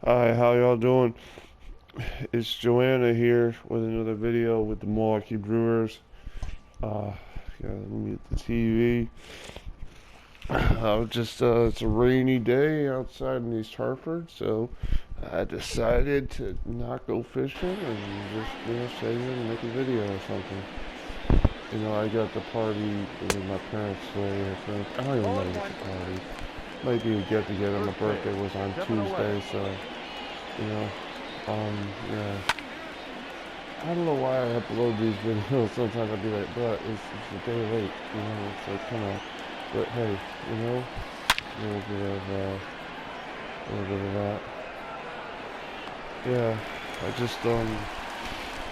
Hi, how y'all doing? It's Joanna here with another video with the Milwaukee Brewers. Yeah, let me get the TV. It's a rainy day outside in East Hartford, so I decided to not go fishing and just, stay here and make a video or something. I got the party with my parents today, I think. I don't even know if it's a party. Might be a get-together. My birthday was on Tuesday, so, you know. Yeah. I don't know why I upload these videos. Sometimes I'll be like, but it's a day late, it's like, come on. But hey, a little bit of that. Yeah, I just,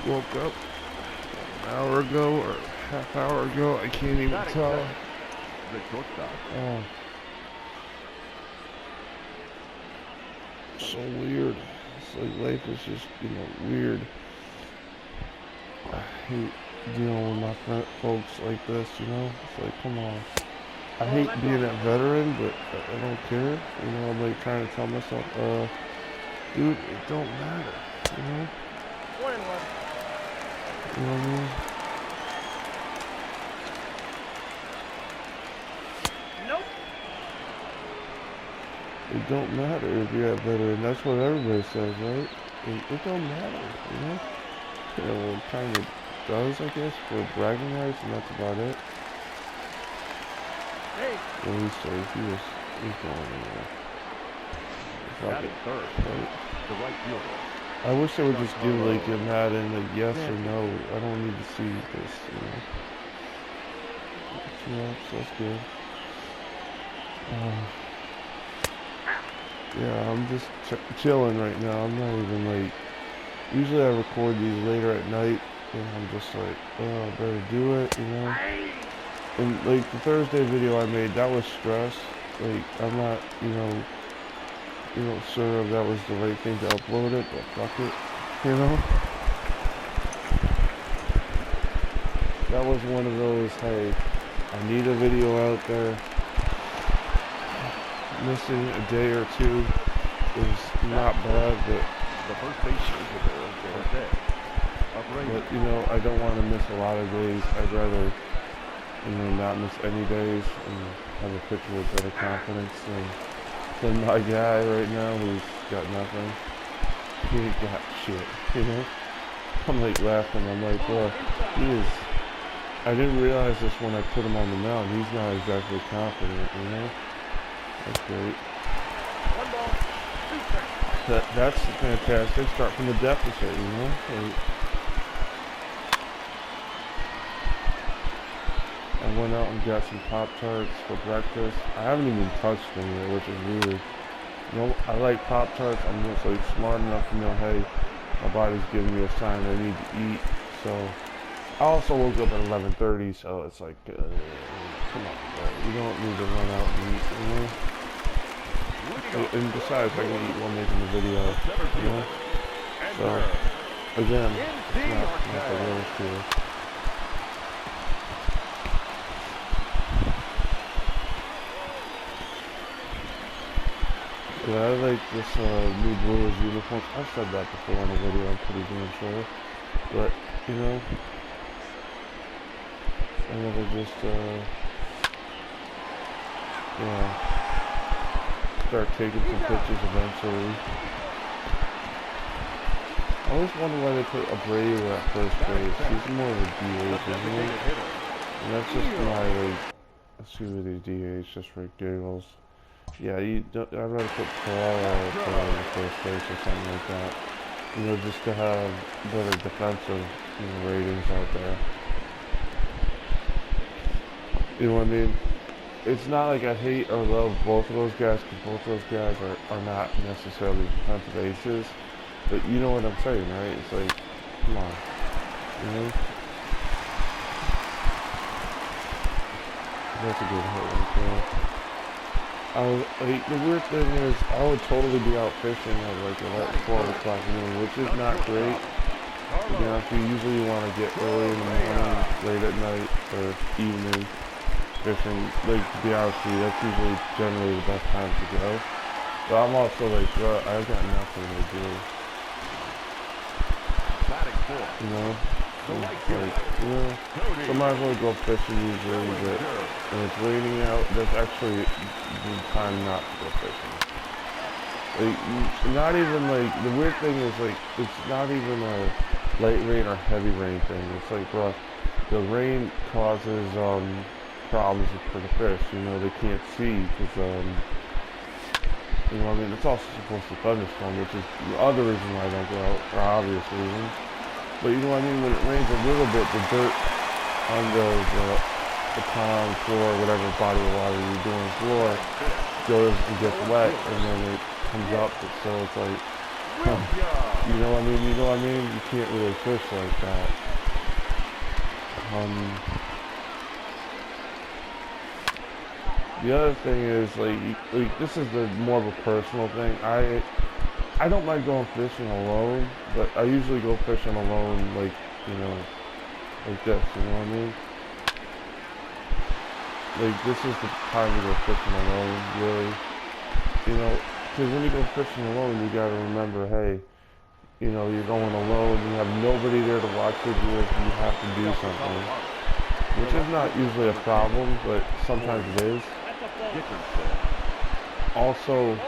woke up an hour ago or half hour ago. I can't even tell. Oh, so weird. It's like life is just, weird. I hate dealing with my folks like this, It's like, come on. I hate being a veteran, but I don't care. I'm like trying to tell myself, dude, it don't matter, you know? You know what I mean? Nope. It don't matter if you're a veteran. That's what everybody says, right? It don't matter, It kind of does, I guess, for bragging rights, and that's about it. Hey. Well, he's going anywhere. Got it third. Right? The right fielder. I wish they would just give like a Madden a yes or no. I don't need to see this, So that's good. Yeah, I'm just chilling right now. I'm not even like. Usually I record these later at night, and I'm just like, oh, I better do it, And like the Thursday video I made, that was stress. Like I'm not, sure if that was the right thing to upload it, but fuck it, That was one of those, hey, I need a video out there. Missing a day or two is not bad, but the first base is dead. But I don't want to miss a lot of days. I'd rather, not miss any days and have a pitcher with better confidence than my guy right now who's got nothing. He ain't got shit, I'm like laughing. I'm like, bro, I didn't realize this when I put him on the mound. He's not exactly confident, That's great. One ball, two strikes. That's fantastic. Start from the deficit, Like, I went out and got some Pop-Tarts for breakfast. I haven't even touched them yet, which is weird. I like Pop-Tarts. I'm just like smart enough to know, hey, my body's giving me a sign I need to eat. So I also woke up at 11:30, so it's like, come on, bro. You don't need to run out and eat, And besides, I can eat while making the video, So again, it's not the worst here. Yeah, I like this new Brewers uniform. I've said that before in a video, I'm pretty damn sure. But, I never just, start taking some pictures eventually. I always wonder why they put Abreu at first base. He's more of a DH, isn't he? And that's just my, assuming he's DH just for giggles. Yeah, I'd rather put Ferraro for first base or something like that. Just to have better defensive ratings out there. You know what I mean? It's not like I hate or love both of those guys, because both of those guys are not necessarily defensive aces. But you know what I'm saying, right? It's like, come on. That's a good hit right there. The weird thing is, I would totally be out fishing at like 12 o'clock noon, which is not great. If you usually want to get early in the morning, late at night, or evening fishing, like, to be honest with you, that's usually generally the best time to go. But I'm also like, bro, I've got nothing to do. Batting fourth. You know? The It's right like, fielder. you know, so I might as well go fishing usually, but when it's raining out, that's actually the time not to go fishing. Like, not even like, the weird thing is like, it's not even a light rain or heavy rain thing. It's like, bro, the rain causes problems for the fish. You know, they can't see because you know what I mean? It's also supposed to thunderstorm, which is the other reason why I don't go out, for obvious reasons. But you know what I mean? When it rains a little bit, the dirt on the pond, floor, whatever body of water you're doing, floor, goes and gets wet, and then it comes up. So it's like, you know what I mean? You know what I mean? You can't really fish like that. The other thing is like this is the more of a personal thing. I don't mind going fishing alone, but I usually go fishing alone, like, you know, like this, you know what I mean? Like, this is the time to go fishing alone, really. You know, because when you go fishing alone, you gotta remember, hey, you know, you're going alone, you have nobody there to watch with you if you have to do something. Which is not usually a problem, but sometimes it is. Also,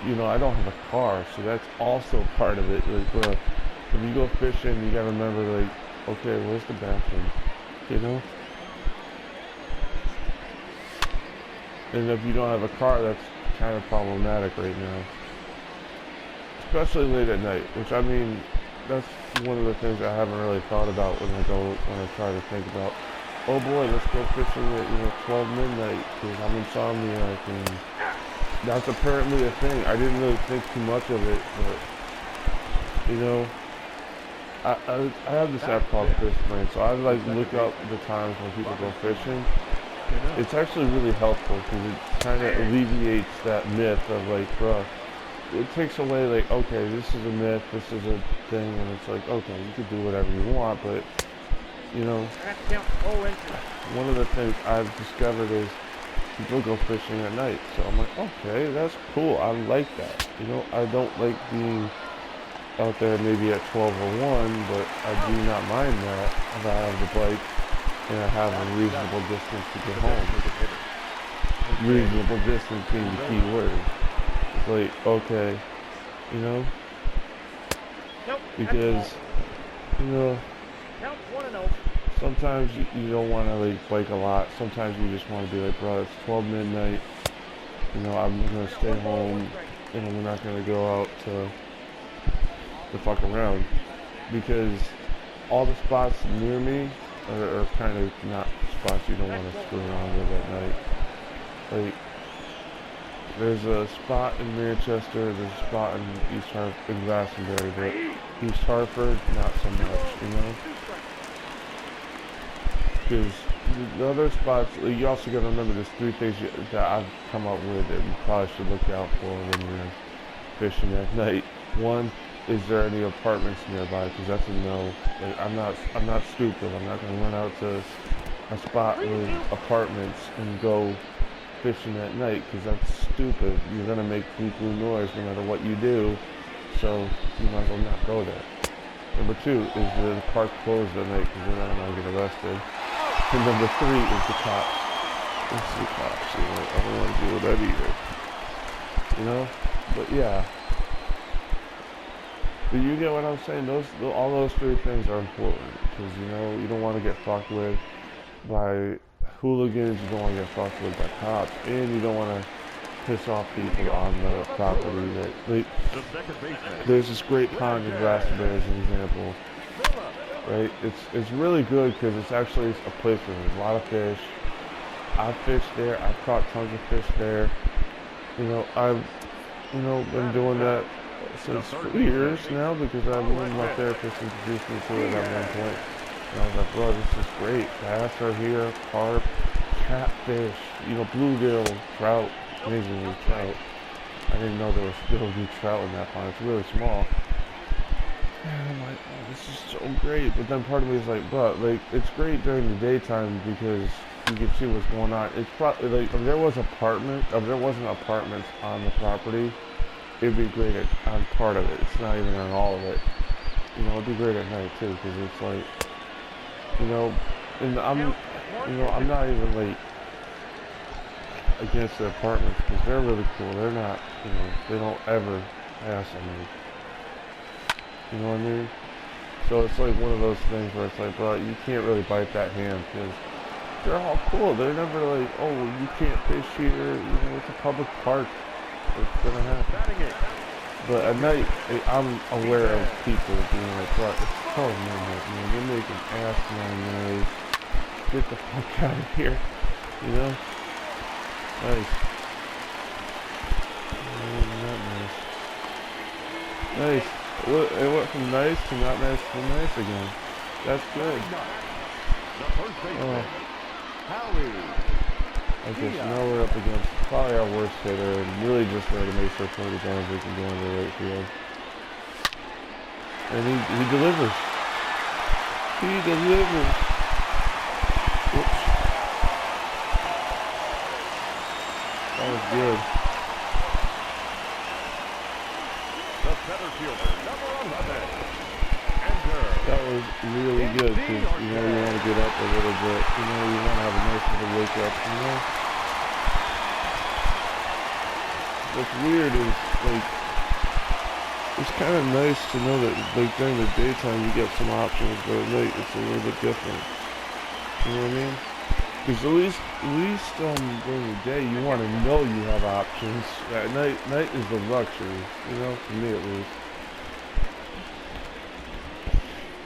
you know, I don't have a car, so that's also part of it. Like, bro, if you go fishing, you gotta remember, like, okay, where's the bathroom? You know? And if you don't have a car, that's kind of problematic right now. Especially late at night, which, I mean, that's one of the things I haven't really thought about when I try to think about, oh boy, let's go fishing at, you know, 12 midnight, because I'm insomniac, and that's apparently a thing. I didn't really think too much of it, but, you know, I have this app called Fish Brain, so I like look up the times when people go fishing. It's actually really helpful because it kind of alleviates that myth of like, bruh, it takes away like, okay, this is a myth, this is a thing, and it's like, okay, you can do whatever you want, but, you know, one of the things I've discovered is people go fishing at night, so I'm like, okay, that's cool, I like that. You know, I don't like being out there maybe at 12 or 1, but I do not mind that if I have the bike and I have a reasonable distance to get home. Reasonable distance being the key word. It's like, okay, you know, because, you know, sometimes you don't want to like bike a lot. Sometimes you just want to be like, bro, it's 12 midnight, you know, I'm going to stay home, and we're not going to go out to fuck around, because all the spots near me are kind of not spots you don't want to screw around with at night. Like, there's a spot in Manchester, there's a spot in East Hartford, in Glastonbury, but East Hartford, not so much, you know? Because the other spots, you also got to remember there's 3 things that I've come up with that you probably should look out for when you're fishing at night. One, is there any apartments nearby? Because that's a no. Like, I'm not stupid. I'm not gonna run out to a spot with apartments and go fishing at night, because that's stupid. You're gonna make blue noise no matter what you do, so you might as well not go there. Number 2 is the park closed at night, because then I don't want to get arrested. And number 3 is the cops. It's the cops. You know, I don't want to deal with that either. You know, but yeah. But you get what I'm saying? All those 3 things are important, because, you know, you don't want to get fucked with by hooligans, you don't want to get fucked with by cops, and you don't want to piss off people on the property. That, like, there's this great pond in Glastonbury as an example, right? It's really good because it's actually a place where there's a lot of fish. I've fished there. I've caught tons of fish there. You know, I've been doing that since for years now, because one of my therapists introduced me to it at one point, and I was like, bro, this is great. Bass are here, carp, catfish, you know, bluegill, trout, amazingly trout. I didn't know there was still good trout in that pond. It's really small. And I'm like, oh, this is so great. But then part of me is like, bro, like, it's great during the daytime because you can see what's going on. It's probably like if there wasn't apartments on the property, it'd be great on part of it. It's not even on all of it. You know, it'd be great at night too, because it's like, you know, and I'm not even like against the apartments because they're really cool. They're not, you know, they don't ever hassle me. You know what I mean? So it's like one of those things where it's like, bro, you can't really bite that hand because they're all cool. They're never like, oh, you can't fish here. You know, it's a public park. It's gonna happen. But at night, I'm aware of people being like, bro, it's so normal, man. You're making asinine noise. Get the fuck out of here. You know? Nice. Not nice. Nice. It went from nice to not nice to nice again. That's good. Oh. Okay, so now we're up against probably our worst hitter and really just there to make sure Cody Bellinger can go into the right field. And he delivers. He delivers. Whoops. That was good. The center fielder, number 11. That was really good because, you know, you want to get up a little bit. You know, you want to have a nice little wake up, you know? What's weird is, like, it's kind of nice to know that, like, during the daytime you get some options, but at night it's a little bit different. You know what I mean? Because at least during the day you want to know you have options. At night is the luxury, you know, for me at least.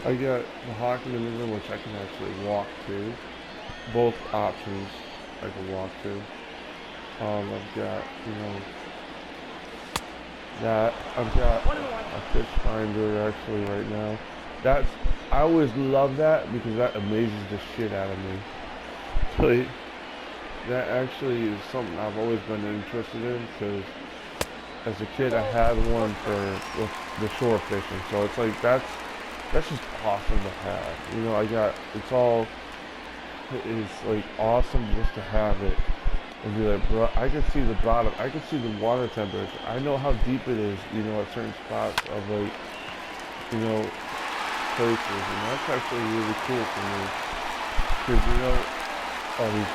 I got the hockey maneuver, which I can actually walk to. Both options I can walk to. I've got, you know, that. I've got a fish finder actually right now. I always love that because that amazes the shit out of me. Like, that actually is something I've always been interested in because as a kid I had one for the shore fishing. So it's like that's just awesome to have. You know, it's like awesome just to have it and be like, bro, I can see the bottom, I can see the water temperature. I know how deep it is, you know, at certain spots of like, you know, places, and that's actually really cool for me. Because, you know, all these,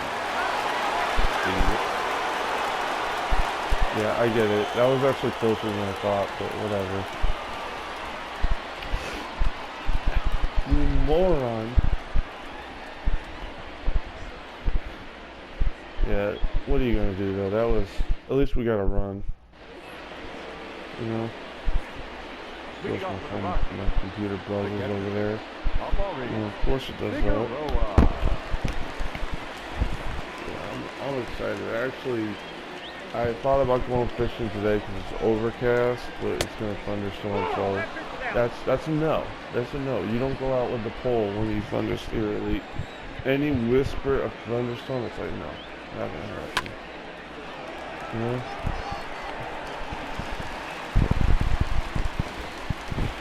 yeah, I get it. That was actually closer than I thought, but whatever. You moron. Yeah, what are you gonna do though? That was, at least we got a run. You know? My computer buzzes over there. Well, of course it does that. Yeah, I'm excited. Actually, I thought about going fishing today because it's overcast, but it's gonna thunderstorm, so that's a no. That's a no. You don't go out with the pole when you thunderstorm. Any whisper of thunderstorm, it's like no, not gonna happen. You know?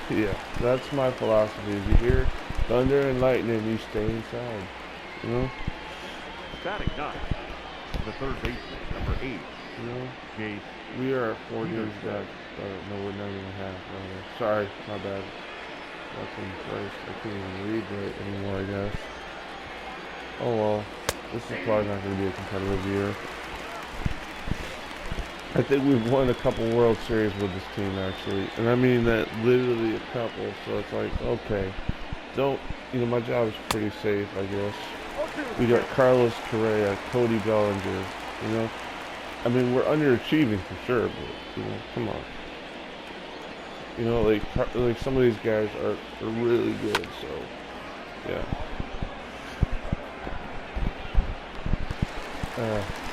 Yeah, that's my philosophy. If you hear thunder and lightning, you stay inside. You know? Batting ninth, the third baseman, number 8. You know? Chase. We are 4 games back. No, we're not even half. Sorry, my bad. Fucking Christ, I can't even read right anymore, I guess. Oh well, this is probably not going to be a competitive year. I think we've won a couple World Series with this team, actually. And I mean that literally a couple, so it's like, okay. You know, my job is pretty safe, I guess. We got Carlos Correa, Cody Bellinger, you know. I mean, we're underachieving for sure, but, you know, come on. You know, like some of these guys are really good, so, yeah.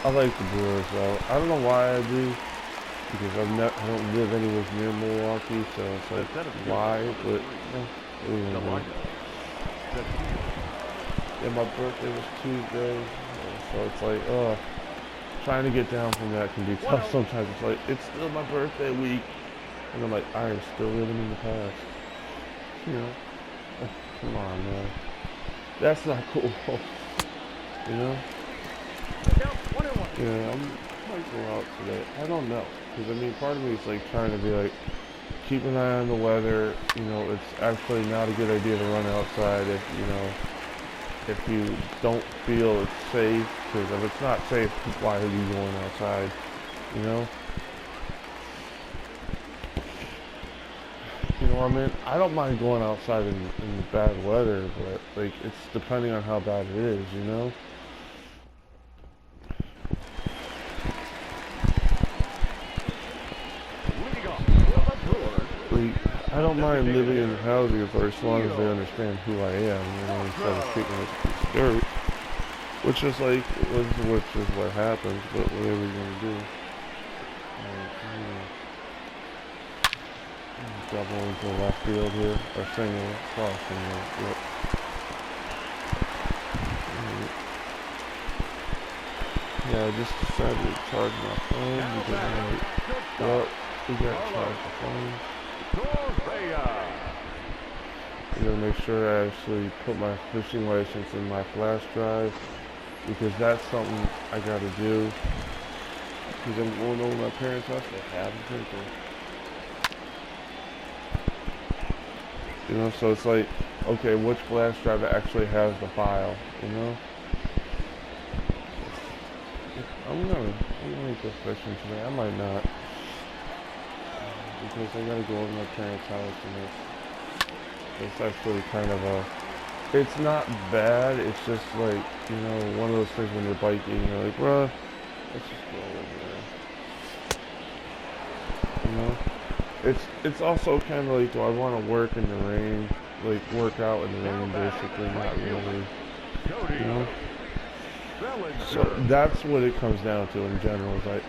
I like the Brewers, though. I don't know why I do, because I don't live anywhere near Milwaukee, so it's like, why? But, yeah, my birthday was Tuesday, so it's like, trying to get down from that can be tough sometimes. It's like, it's still my birthday week, and I'm like, I am still living in the past. You know? Come on, man. That's not cool. You know? Yeah, I might go out today. I don't know. Because, I mean, part of me is, like, trying to be, like, keep an eye on the weather. You know, it's actually not a good idea to run outside if, you know, if you don't feel it's safe. Because if it's not safe, why are you going outside? You know? You know what I mean? I don't mind going outside in bad weather, but, like, it's depending on how bad it is, you know? Like, I don't mind living in the houses for as long as they understand who I am, you know, instead of treating it like a piece of dirt. Which is like, which is what happens, but what are we gonna do? Double into the left field here, or single, crossing it, yep. Yeah, I just decided to charge my phone because we got charged the phone. I'm gonna make sure I actually put my fishing license in my flash drive because that's something I gotta do. Because I'm going over my parents' house, they have a printer. You know, so it's like, okay, which flash drive actually has the file, you know? I'm gonna go fishing today. I might not. Because I gotta go over to my parents' house and it's actually kind of a, it's not bad, it's just like, you know, one of those things when you're biking, you're like, bruh, let's just go over there. You know? It's also kind of like, do I want to work in the rain? Like, work out in the rain, basically, not really. You know? So that's what it comes down to in general. Is like,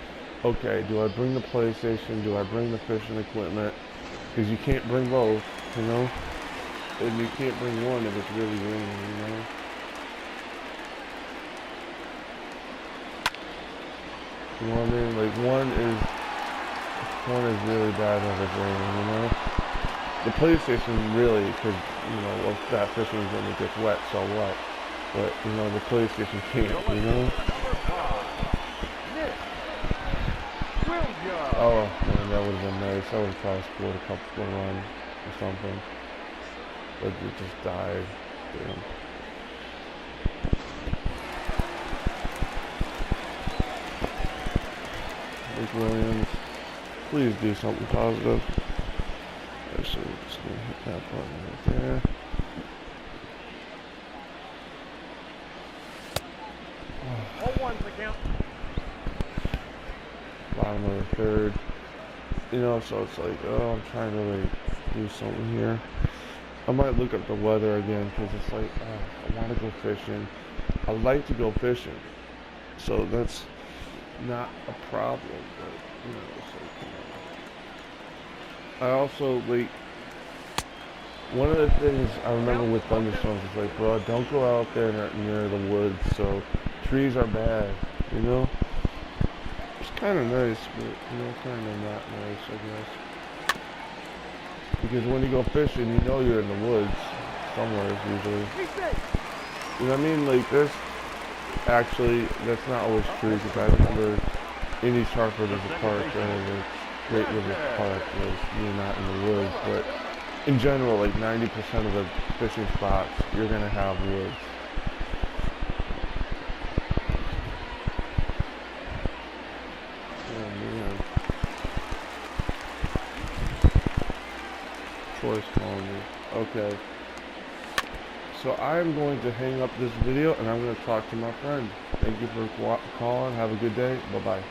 okay, do I bring the PlayStation? Do I bring the fishing equipment? Because you can't bring both, you know? And you can't bring one if it's really raining, you know? You know what I mean? Like, one is really bad if it's raining, you know? The PlayStation really, because, you know, if that fishing equipment gets wet, so what? But, you know, the PlayStation can't, you know? Oh, man, that would have been nice. I would have probably scored a couple runs or something. But it just died. Damn. Nick Williams, please do something positive. Actually, we're just going to hit that button right there. Bottom of the third. You know, so it's like, oh, I'm trying to like do something here. I might look up the weather again because it's like, oh, I want to go fishing. I like to go fishing, so that's not a problem. But you know, it's like, you know. I also like one of the things I remember with thunderstorms is like, bro, don't go out there near the woods. So trees are bad, you know. It's kind of nice, but you know, kind of not nice, I guess. Because when you go fishing, you know you're in the woods somewhere usually. You know what I mean? Like this, actually, that's not always true because I remember in East Hartford there's a park, and it's Great River Park, where you're not in the woods, but in general, like 90% of the fishing spots, you're gonna have woods. Troy's calling me. Okay. So I'm going to hang up this video and I'm going to talk to my friend. Thank you for calling. Have a good day. Bye-bye.